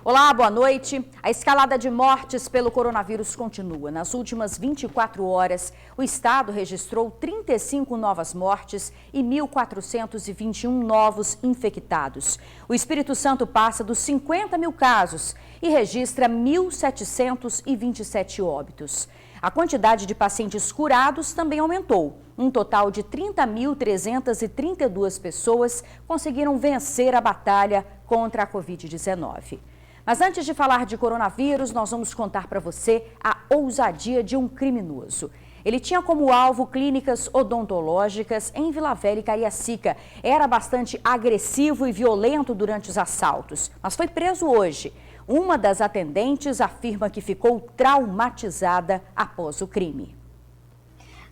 Olá, boa noite. A escalada de mortes pelo coronavírus continua. Nas últimas 24 horas, o estado registrou 35 novas mortes e 1.421 novos infectados. O Espírito Santo passa dos 50 mil casos e registra 1.727 óbitos. A quantidade de pacientes curados também aumentou. Um total de 30.332 pessoas conseguiram vencer a batalha contra a Covid-19. Mas antes de falar de coronavírus, nós vamos contar para você a ousadia de um criminoso. Ele tinha como alvo clínicas odontológicas em Vila Velha e Cariacica. Era bastante agressivo e violento durante os assaltos, mas foi preso hoje. Uma das atendentes afirma que ficou traumatizada após o crime.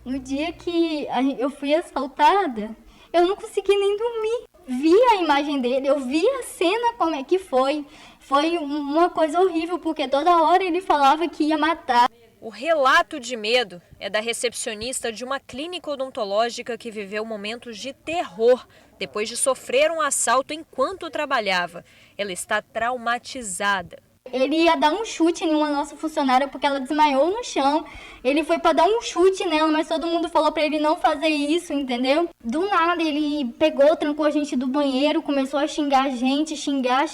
No dia que eu fui assaltada, eu não consegui nem dormir. Vi a imagem dele, eu vi a cena como é que foi. Foi uma coisa horrível, porque toda hora ele falava que ia matar. O relato de medo é da recepcionista de uma clínica odontológica que viveu momentos de terror depois de sofrer um assalto enquanto trabalhava. Ela está traumatizada. Ele ia dar um chute em uma nossa funcionária porque ela desmaiou no chão. Ele foi para dar um chute nela, mas todo mundo falou para ele não fazer isso, entendeu? Do nada ele pegou, trancou a gente do banheiro, começou a xingar a gente, xingar.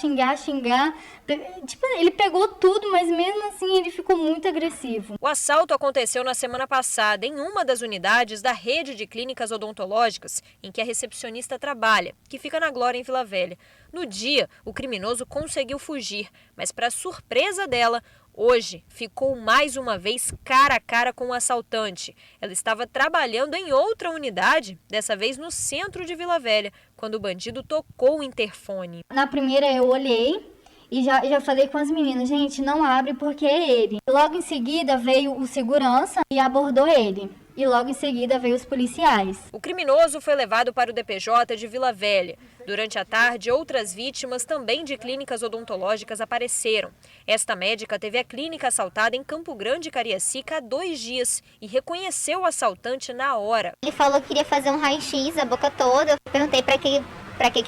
Tipo, ele pegou tudo, mas mesmo assim ele ficou muito agressivo. O assalto aconteceu na semana passada em uma das unidades da rede de clínicas odontológicas em que a recepcionista trabalha, que fica na Glória, em Vila Velha. No dia, o criminoso conseguiu fugir, mas para surpresa dela, hoje ficou mais uma vez cara a cara com o assaltante. Ela estava trabalhando em outra unidade, dessa vez no centro de Vila Velha, quando o bandido tocou o interfone. Na primeira eu olhei e já falei com as meninas, gente, não abre porque é ele. Logo em seguida veio o segurança e abordou ele. E logo em seguida veio os policiais. O criminoso foi levado para o DPJ de Vila Velha. Durante a tarde, outras vítimas também de clínicas odontológicas apareceram. Esta médica teve a clínica assaltada em Campo Grande, Cariacica, há 2 dias e reconheceu o assaltante na hora. Ele falou que queria fazer um raio-x, a boca toda. Eu perguntei para que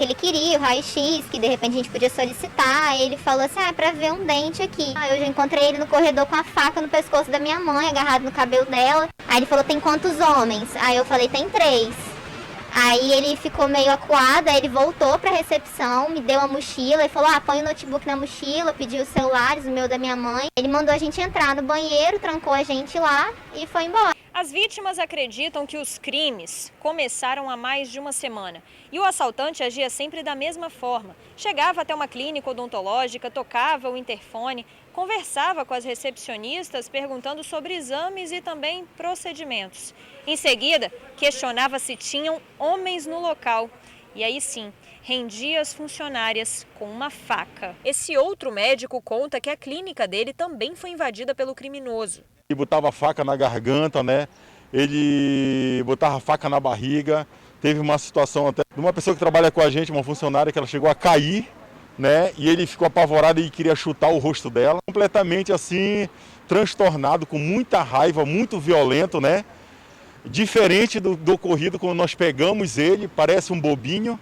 ele queria o raio-x, que de repente a gente podia solicitar. Aí ele falou assim, para ver um dente aqui. Aí eu já encontrei ele no corredor com a faca no pescoço da minha mãe, agarrado no cabelo dela. Aí ele falou, tem quantos homens? Aí eu falei, tem 3. Aí ele ficou meio acuado, aí ele voltou para a recepção, me deu a mochila e falou, põe o notebook na mochila, pediu os celulares, o meu da minha mãe. Ele mandou a gente entrar no banheiro, trancou a gente lá e foi embora. As vítimas acreditam que os crimes começaram há mais de uma semana e o assaltante agia sempre da mesma forma. Chegava até uma clínica odontológica, tocava o interfone, conversava com as recepcionistas perguntando sobre exames e também procedimentos. Em seguida, questionava se tinham homens no local e aí sim, rendia as funcionárias com uma faca. Esse outro médico conta que a clínica dele também foi invadida pelo criminoso. Ele botava a faca na garganta, né? Ele botava a faca na barriga. Teve uma situação até de uma pessoa que trabalha com a gente, uma funcionária, que ela chegou a cair, né? E ele ficou apavorado e queria chutar o rosto dela. Completamente assim, transtornado, com muita raiva, muito violento, né? Diferente do ocorrido quando nós pegamos ele, parece um bobinho,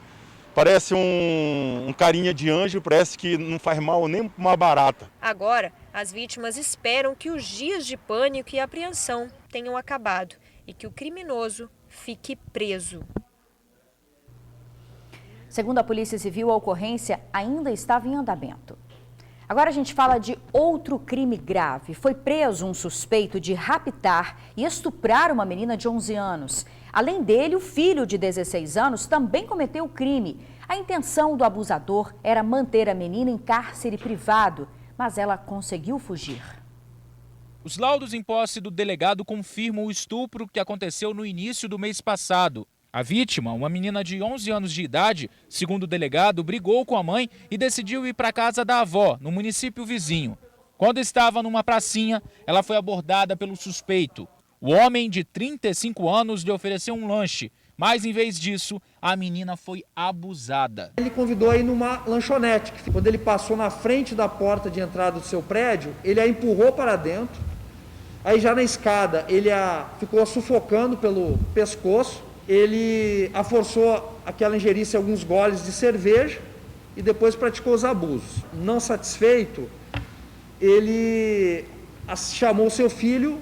parece um carinha de anjo, parece que não faz mal nem uma barata. Agora, as vítimas esperam que os dias de pânico e apreensão tenham acabado e que o criminoso fique preso. Segundo a Polícia Civil, a ocorrência ainda estava em andamento. Agora a gente fala de outro crime grave. Foi preso um suspeito de raptar e estuprar uma menina de 11 anos. Além dele, o filho de 16 anos também cometeu o crime. A intenção do abusador era manter a menina em cárcere privado, mas ela conseguiu fugir. Os laudos em posse do delegado confirmam o estupro que aconteceu no início do mês passado. A vítima, uma menina de 11 anos de idade, segundo o delegado, brigou com a mãe e decidiu ir para a casa da avó, no município vizinho. Quando estava numa pracinha, ela foi abordada pelo suspeito. O homem de 35 anos lhe ofereceu um lanche, mas em vez disso, a menina foi abusada. Ele convidou a ir numa lanchonete. Quando ele passou na frente da porta de entrada do seu prédio, ele a empurrou para dentro. Aí já na escada, ele ficou sufocando pelo pescoço. Ele a forçou a que ela ingerisse alguns goles de cerveja e depois praticou os abusos. Não satisfeito, ele chamou seu filho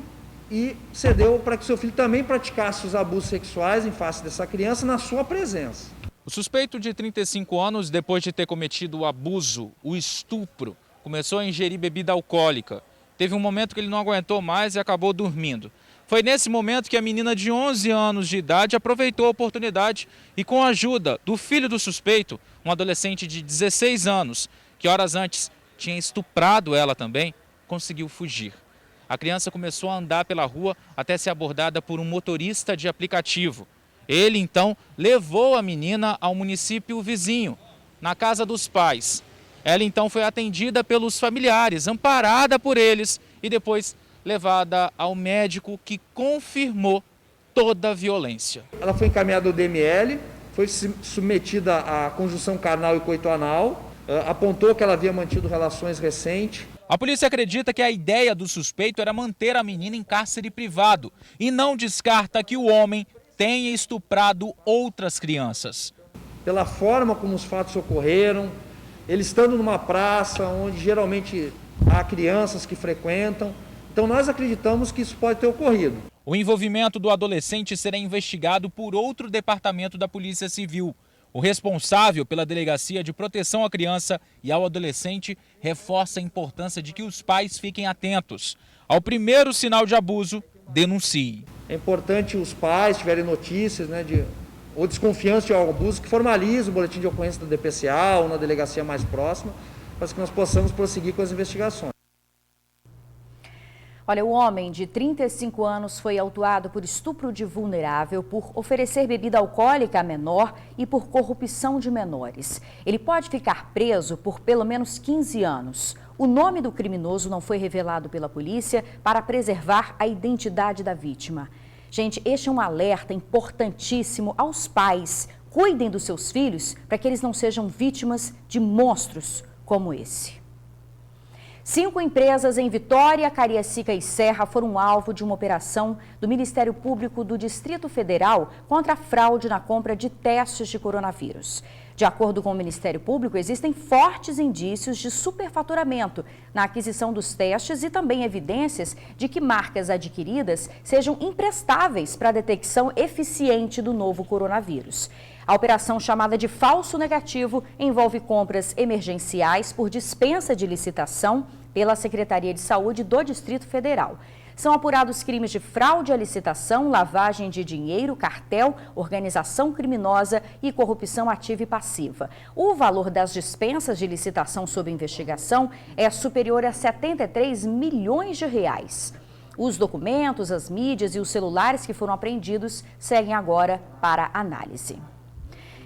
e cedeu para que seu filho também praticasse os abusos sexuais em face dessa criança na sua presença. O suspeito de 35 anos, depois de ter cometido o abuso, o estupro, começou a ingerir bebida alcoólica. Teve um momento que ele não aguentou mais e acabou dormindo. Foi nesse momento que a menina de 11 anos de idade aproveitou a oportunidade e, com a ajuda do filho do suspeito, um adolescente de 16 anos, que horas antes tinha estuprado ela também, conseguiu fugir. A criança começou a andar pela rua até ser abordada por um motorista de aplicativo. Ele, então, levou a menina ao município vizinho, na casa dos pais. Ela, então, foi atendida pelos familiares, amparada por eles e depois levada ao médico, que confirmou toda a violência. Ela foi encaminhada ao DML, foi submetida à conjunção carnal e coito anal, apontou que ela havia mantido relações recentes. A polícia acredita que a ideia do suspeito era manter a menina em cárcere privado e não descarta que o homem tenha estuprado outras crianças. Pela forma como os fatos ocorreram, ele estando numa praça onde geralmente há crianças que frequentam, então nós acreditamos que isso pode ter ocorrido. O envolvimento do adolescente será investigado por outro departamento da Polícia Civil. O responsável pela Delegacia de Proteção à Criança e ao Adolescente reforça a importância de que os pais fiquem atentos. Ao primeiro sinal de abuso, denuncie. É importante os pais, se tiverem notícias, ou desconfiança de algum abuso, que formalize o boletim de ocorrência da DPCA ou na delegacia mais próxima, para que nós possamos prosseguir com as investigações. Olha, o homem de 35 anos foi autuado por estupro de vulnerável, por oferecer bebida alcoólica a menor e por corrupção de menores. Ele pode ficar preso por pelo menos 15 anos. O nome do criminoso não foi revelado pela polícia para preservar a identidade da vítima. Gente, este é um alerta importantíssimo aos pais. Cuidem dos seus filhos para que eles não sejam vítimas de monstros como esse. 5 empresas em Vitória, Cariacica e Serra foram alvo de uma operação do Ministério Público do Distrito Federal contra a fraude na compra de testes de coronavírus. De acordo com o Ministério Público, existem fortes indícios de superfaturamento na aquisição dos testes e também evidências de que marcas adquiridas sejam imprestáveis para a detecção eficiente do novo coronavírus. A operação, chamada de falso negativo, envolve compras emergenciais por dispensa de licitação pela Secretaria de Saúde do Distrito Federal. São apurados crimes de fraude à licitação, lavagem de dinheiro, cartel, organização criminosa e corrupção ativa e passiva. O valor das dispensas de licitação sob investigação é superior a 73 milhões de reais. Os documentos, as mídias e os celulares que foram apreendidos seguem agora para análise.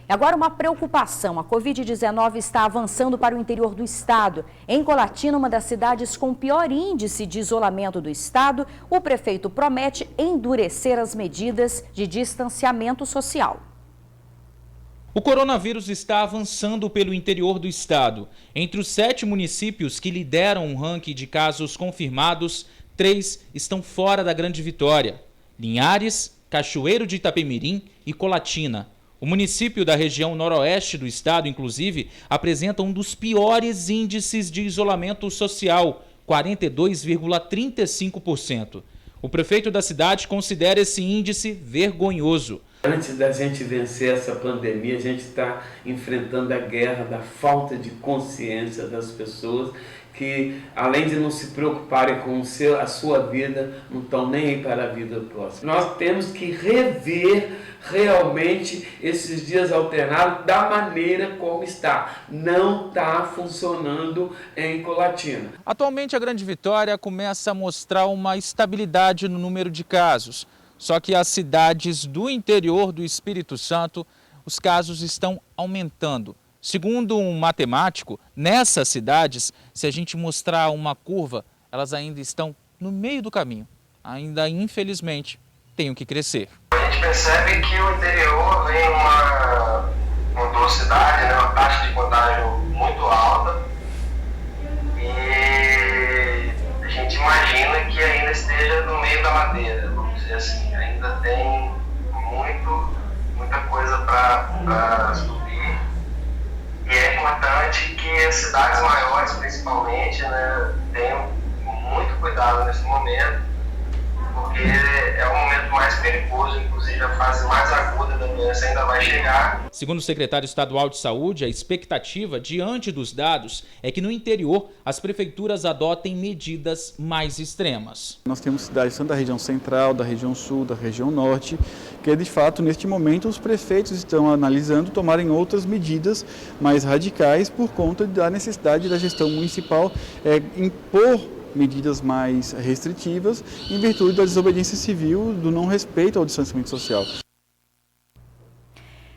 Agora, uma preocupação: a Covid-19 está avançando para o interior do estado. Em Colatina, uma das cidades com pior índice de isolamento do estado, o prefeito promete endurecer as medidas de distanciamento social. O coronavírus está avançando pelo interior do estado. Entre os 7 municípios que lideram o ranking de casos confirmados, 3 estão fora da Grande Vitória: Linhares, Cachoeiro de Itapemirim e Colatina. O município da região noroeste do estado, inclusive, apresenta um dos piores índices de isolamento social, 42,35%. O prefeito da cidade considera esse índice vergonhoso. Antes da gente vencer essa pandemia, a gente está enfrentando a guerra da falta de consciência das pessoas que, além de não se preocuparem com a sua vida, não estão nem aí para a vida próxima. Nós temos que rever realmente esses dias alternados da maneira como está. Não está funcionando em Colatina. Atualmente, a Grande Vitória começa a mostrar uma estabilidade no número de casos. Só que as cidades do interior do Espírito Santo, os casos estão aumentando. Segundo um matemático, nessas cidades, se a gente mostrar uma curva, elas ainda estão no meio do caminho. Ainda, infelizmente, têm o que crescer. A gente percebe que o interior vem uma velocidade, uma taxa de contágio muito alta. E a gente imagina que ainda esteja no meio da ladeira, vamos dizer assim. Ainda tem muita coisa para subir. E é importante as cidades maiores, principalmente, né, tenham muito cuidado nesse momento, porque é o momento mais perigoso, inclusive a fase mais aguda da doença ainda vai chegar. Segundo o secretário estadual de saúde, a expectativa diante dos dados é que no interior as prefeituras adotem medidas mais extremas. Nós temos cidades tanto da região central, da região sul, da região norte, que de fato neste momento os prefeitos estão analisando tomarem outras medidas mais radicais por conta da necessidade da gestão municipal impor medidas mais restritivas em virtude da desobediência civil, do não respeito ao distanciamento social.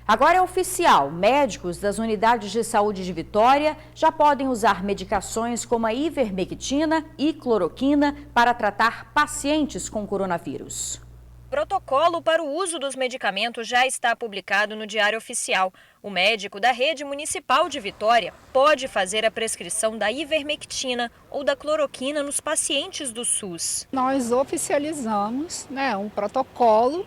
Agora é oficial, médicos das unidades de saúde de Vitória já podem usar medicações como a ivermectina e cloroquina para tratar pacientes com coronavírus. O protocolo para o uso dos medicamentos já está publicado no Diário Oficial. O médico da Rede Municipal de Vitória pode fazer a prescrição da ivermectina ou da cloroquina nos pacientes do SUS. Nós oficializamos, um protocolo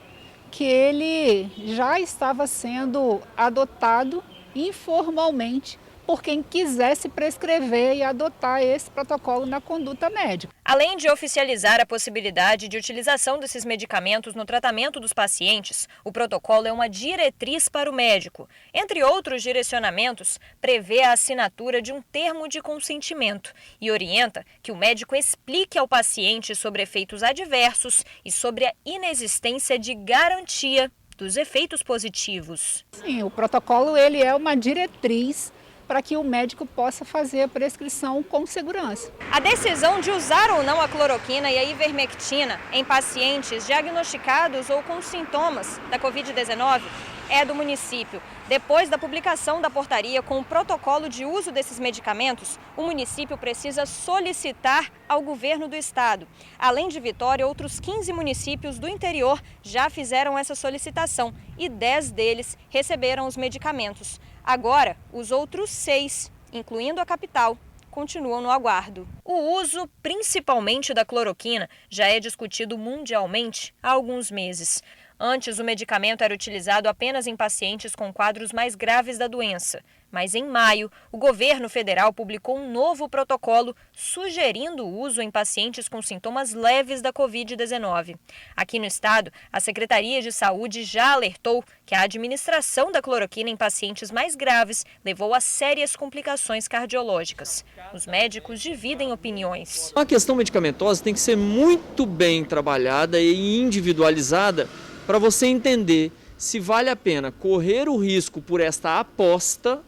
que ele já estava sendo adotado informalmente por quem quisesse prescrever e adotar esse protocolo na conduta médica. Além de oficializar a possibilidade de utilização desses medicamentos no tratamento dos pacientes, o protocolo é uma diretriz para o médico. Entre outros direcionamentos, prevê a assinatura de um termo de consentimento e orienta que o médico explique ao paciente sobre efeitos adversos e sobre a inexistência de garantia dos efeitos positivos. Sim, o protocolo ele é uma diretriz para que o médico possa fazer a prescrição com segurança. A decisão de usar ou não a cloroquina e a ivermectina em pacientes diagnosticados ou com sintomas da Covid-19 é do município. Depois da publicação da portaria com o protocolo de uso desses medicamentos, o município precisa solicitar ao governo do estado. Além de Vitória, outros 15 municípios do interior já fizeram essa solicitação e 10 deles receberam os medicamentos. Agora, os outros 6, incluindo a capital, continuam no aguardo. O uso, principalmente da cloroquina, já é discutido mundialmente há alguns meses. Antes, o medicamento era utilizado apenas em pacientes com quadros mais graves da doença. Mas em maio, o governo federal publicou um novo protocolo sugerindo o uso em pacientes com sintomas leves da Covid-19. Aqui no estado, a Secretaria de Saúde já alertou que a administração da cloroquina em pacientes mais graves levou a sérias complicações cardiológicas. Os médicos dividem opiniões. A questão medicamentosa tem que ser muito bem trabalhada e individualizada para você entender se vale a pena correr o risco por esta aposta,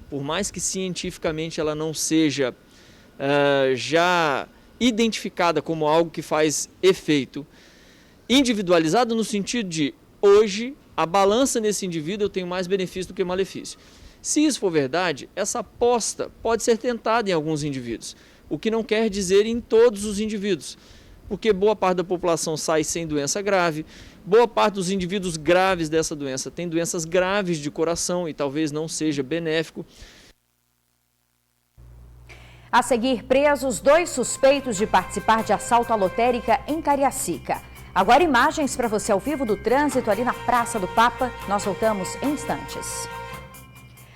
por mais que cientificamente ela não seja já identificada como algo que faz efeito, individualizado no sentido de, hoje, a balança nesse indivíduo eu tenho mais benefício do que malefício. Se isso for verdade, essa aposta pode ser tentada em alguns indivíduos, o que não quer dizer em todos os indivíduos, porque boa parte da população sai sem doença grave, boa parte dos indivíduos graves dessa doença tem doenças graves de coração e talvez não seja benéfico. A seguir, presos 2 suspeitos de participar de assalto à lotérica em Cariacica. Agora imagens para você ao vivo do trânsito ali na Praça do Papa. Nós voltamos em instantes.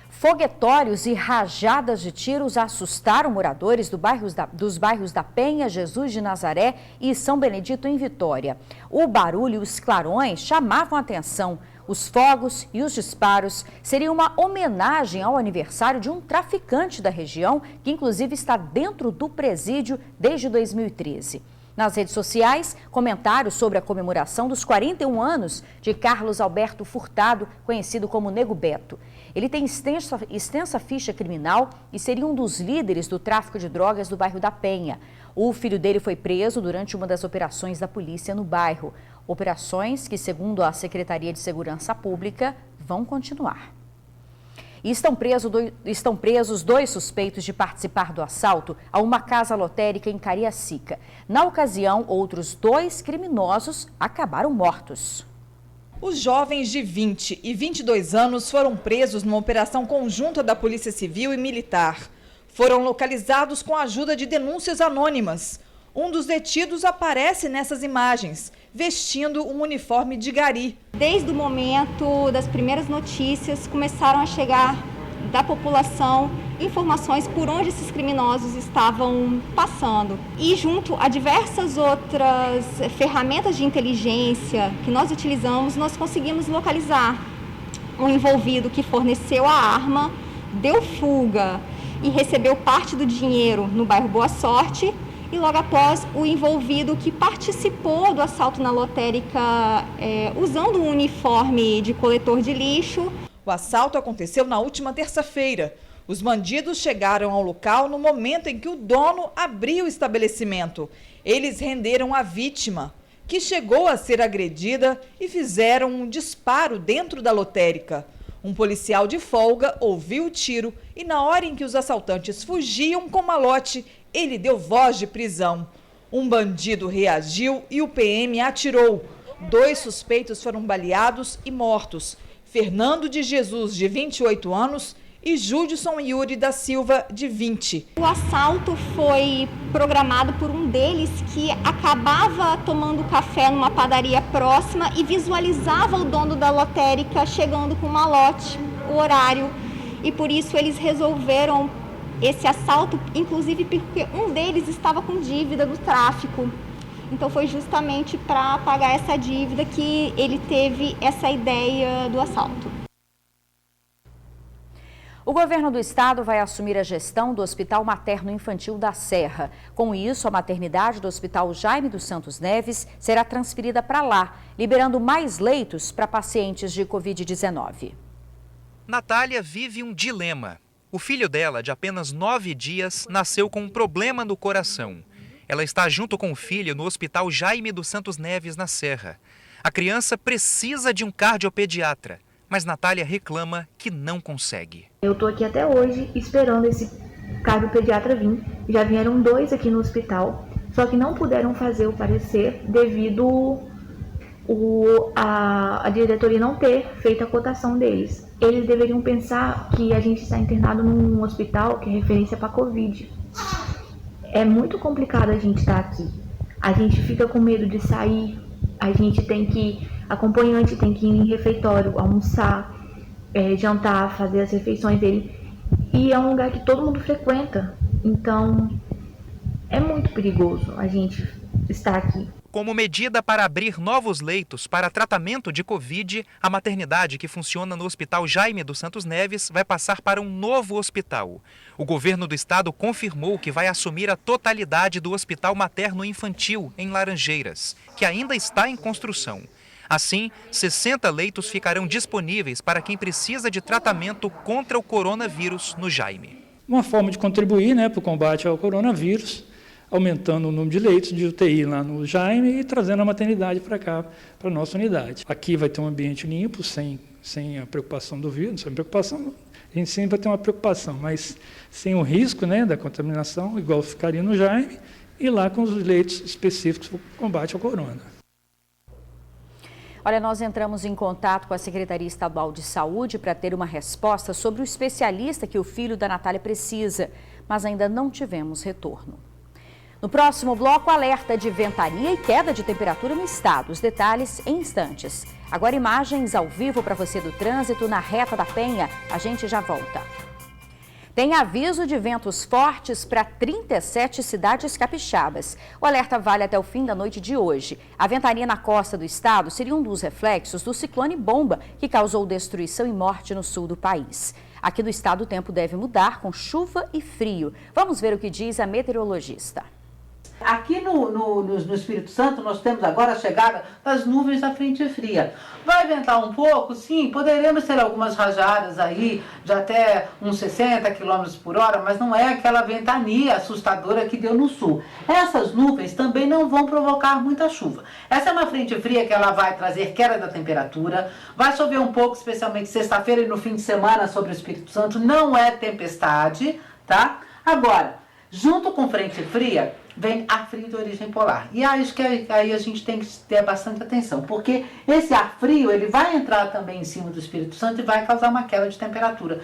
Foguetórios e rajadas de tiros assustaram moradores dos bairros da Penha, Jesus de Nazaré e São Benedito em Vitória. O barulho e os clarões chamavam a atenção. Os fogos e os disparos seriam uma homenagem ao aniversário de um traficante da região, que inclusive está dentro do presídio desde 2013. Nas redes sociais, comentários sobre a comemoração dos 41 anos de Carlos Alberto Furtado, conhecido como Nego Beto. Ele tem extensa ficha criminal e seria um dos líderes do tráfico de drogas do bairro da Penha. O filho dele foi preso durante uma das operações da polícia no bairro. Operações que, segundo a Secretaria de Segurança Pública, vão continuar. E estão presos 2 suspeitos de participar do assalto a uma casa lotérica em Cariacica. Na ocasião, outros 2 criminosos acabaram mortos. Os jovens de 20 e 22 anos foram presos numa operação conjunta da Polícia Civil e Militar. Foram localizados com a ajuda de denúncias anônimas. Um dos detidos aparece nessas imagens, vestindo um uniforme de gari. Desde o momento das primeiras notícias, começaram a chegar da população informações por onde esses criminosos estavam passando. E junto a diversas outras ferramentas de inteligência que nós utilizamos, nós conseguimos localizar o envolvido que forneceu a arma, deu fuga e recebeu parte do dinheiro no bairro Boa Sorte, e logo após o envolvido que participou do assalto na lotérica usando um uniforme de coletor de lixo. O assalto aconteceu na última terça-feira. Os bandidos chegaram ao local no momento em que o dono abriu o estabelecimento. Eles renderam a vítima, que chegou a ser agredida, e fizeram um disparo dentro da lotérica. Um policial de folga ouviu o tiro e, na hora em que os assaltantes fugiam com malote, ele deu voz de prisão. Um bandido reagiu e o PM atirou. 2 suspeitos foram baleados e mortos. Fernando de Jesus, de 28 anos, e Judson Yuri da Silva, de 20. O assalto foi programado por um deles que acabava tomando café numa padaria próxima e visualizava o dono da lotérica chegando com malote, o horário. E por isso eles resolveram esse assalto, inclusive porque um deles estava com dívida do tráfico. Então foi justamente para pagar essa dívida que ele teve essa ideia do assalto. O governo do estado vai assumir a gestão do Hospital Materno-Infantil da Serra. Com isso, a maternidade do Hospital Jaime dos Santos Neves será transferida para lá, liberando mais leitos para pacientes de Covid-19. Natália vive um dilema. O filho dela, de apenas 9 dias, nasceu com um problema no coração. Ela está junto com o filho no Hospital Jaime dos Santos Neves, na Serra. A criança precisa de um cardiopediatra, mas Natália reclama que não consegue. Eu estou aqui até hoje esperando esse cardiopediatra vir. Já vieram 2 aqui no hospital, só que não puderam fazer o parecer devido a diretoria não ter feito a cotação deles. Eles deveriam pensar que a gente está internado num hospital que é referência para Covid. É muito complicado a gente estar aqui. A gente fica com medo de sair, a gente tem que, acompanhante tem que ir em refeitório, almoçar, jantar, fazer as refeições dele. E é um lugar que todo mundo frequenta, então é muito perigoso a gente estar aqui. Como medida para abrir novos leitos para tratamento de Covid, a maternidade que funciona no Hospital Jaime dos Santos Neves vai passar para um novo hospital. O governo do estado confirmou que vai assumir a totalidade do Hospital Materno-Infantil em Laranjeiras, que ainda está em construção. Assim, 60 leitos ficarão disponíveis para quem precisa de tratamento contra o coronavírus no Jaime. Uma forma de contribuir, para o combate ao coronavírus, aumentando o número de leitos de UTI lá no Jaime e trazendo a maternidade para cá, para a nossa unidade. Aqui vai ter um ambiente limpo, sem a preocupação do vírus, sem preocupação, a gente sempre vai ter uma preocupação, mas sem o risco da contaminação, igual ficaria no Jaime, e lá com os leitos específicos para o combate ao corona. Olha, nós entramos em contato com a Secretaria Estadual de Saúde para ter uma resposta sobre o especialista que o filho da Natália precisa, mas ainda não tivemos retorno. No próximo bloco, alerta de ventania e queda de temperatura no estado. Os detalhes em instantes. Agora imagens ao vivo para você do trânsito na Reta da Penha. A gente já volta. Tem aviso de ventos fortes para 37 cidades capixabas. O alerta vale até o fim da noite de hoje. A ventania na costa do estado seria um dos reflexos do ciclone Bomba, que causou destruição e morte no sul do país. Aqui no estado o tempo deve mudar com chuva e frio. Vamos ver o que diz a meteorologista. Aqui no Espírito Santo nós temos agora a chegada das nuvens da frente fria. Vai ventar um pouco? Sim, poderemos ter algumas rajadas aí de até uns 60 km por hora, mas não é aquela ventania assustadora que deu no sul. Essas nuvens também não vão provocar muita chuva. Essa é uma frente fria que ela vai trazer queda da temperatura, vai chover um pouco, especialmente sexta-feira e no fim de semana sobre o Espírito Santo, não é tempestade, tá? Agora, junto com frente fria, vem ar frio de origem polar. E acho que aí a gente tem que ter bastante atenção, porque esse ar frio ele vai entrar também em cima do Espírito Santo e vai causar uma queda de temperatura.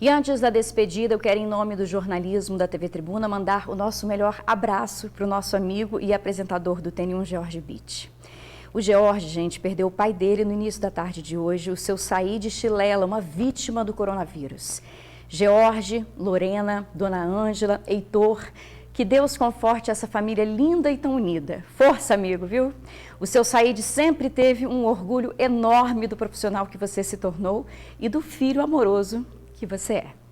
E antes da despedida, eu quero, em nome do jornalismo da TV Tribuna, mandar o nosso melhor abraço para o nosso amigo e apresentador do TN1, Jorge Bitt. O George, gente, perdeu o pai dele no início da tarde de hoje, o seu Saíde Chilela, uma vítima do coronavírus. George, Lorena, Dona Ângela, Heitor, que Deus conforte essa família linda e tão unida. Força, amigo, viu? O seu Saíde sempre teve um orgulho enorme do profissional que você se tornou e do filho amoroso que você é.